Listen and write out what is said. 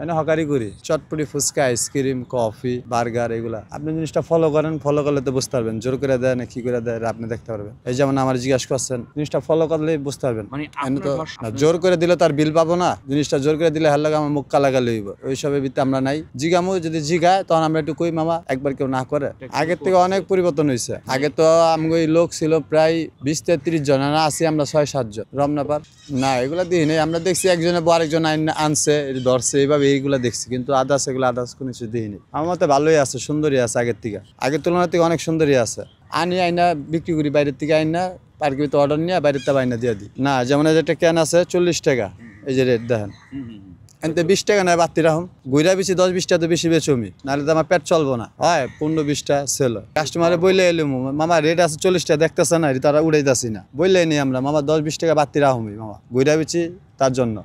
মানে হকারি করি চটপটি fuchka ice cream coffee burger এগুলা আপনি জিনিসটা ফলো করেন ফলো করলে তো বুঝতে পারবেন জোর করে দেয় না কি করে দেয় আপনি দেখতে পারবেন এই যেমন আমার জিজ্ঞাসা করছেন জিনিসটা ফলো করলেই বুঝতে পারবেন তো জোর করে দিলে তার বিল পাবো না জিনিসটা জোর করে দিলে হার লাগে আমার মুখ কালাগালি হইব ওইসবের ভিত্তি আমরা নাই জিগামু যদি জিগায় তখন আমরা একটু কই মামা একবার কেউ না করে আগের থেকে অনেক পরিবর্তন হয়েছে আগে তো আমগো লোক ছিল প্রায় 20-30 জন আর আছি আমরা 6-7 জন রমনাপার না এগুলা দিই নেই আমরা দেখছি একজনে আরেকজন আনছে ধরছে এইভাবে এইগুলা দেখছি কিন্তু আদার্স এগুলো আদার্স কোনো কিছু দিইনি আমার মতে ভালোই আছে সুন্দরই আছে আগের তুলনার থেকে অনেক সুন্দরই আছে আনি আইনা বিক্রি করি বাইরের থেকে আইনা পার্কের ভিতরে অর্ডার নিয়ে বাইরের থেকে বাইনা দিয়ে দিই না যেমন একটা ক্যান আছে 40 টাকা এই যে রেট দেখেন এনতে 20 টাকা নয় বাড়তি রাখুন ঘুরা বেশি 10-20 টাকা তো বেশি বেচমি নাহলে তো আমার পেট চলবো না হয় 15-20 টাকা সেল কাস্টমারে বইলে এলো মামা রেট আছে 40 টাকা দেখতেছে না তারা উড়াইতাছি না বললে নি আমরা মামা 10-20 টাকা বাড়তি রাখুমি মামা ঘুরা বেশি তার জন্য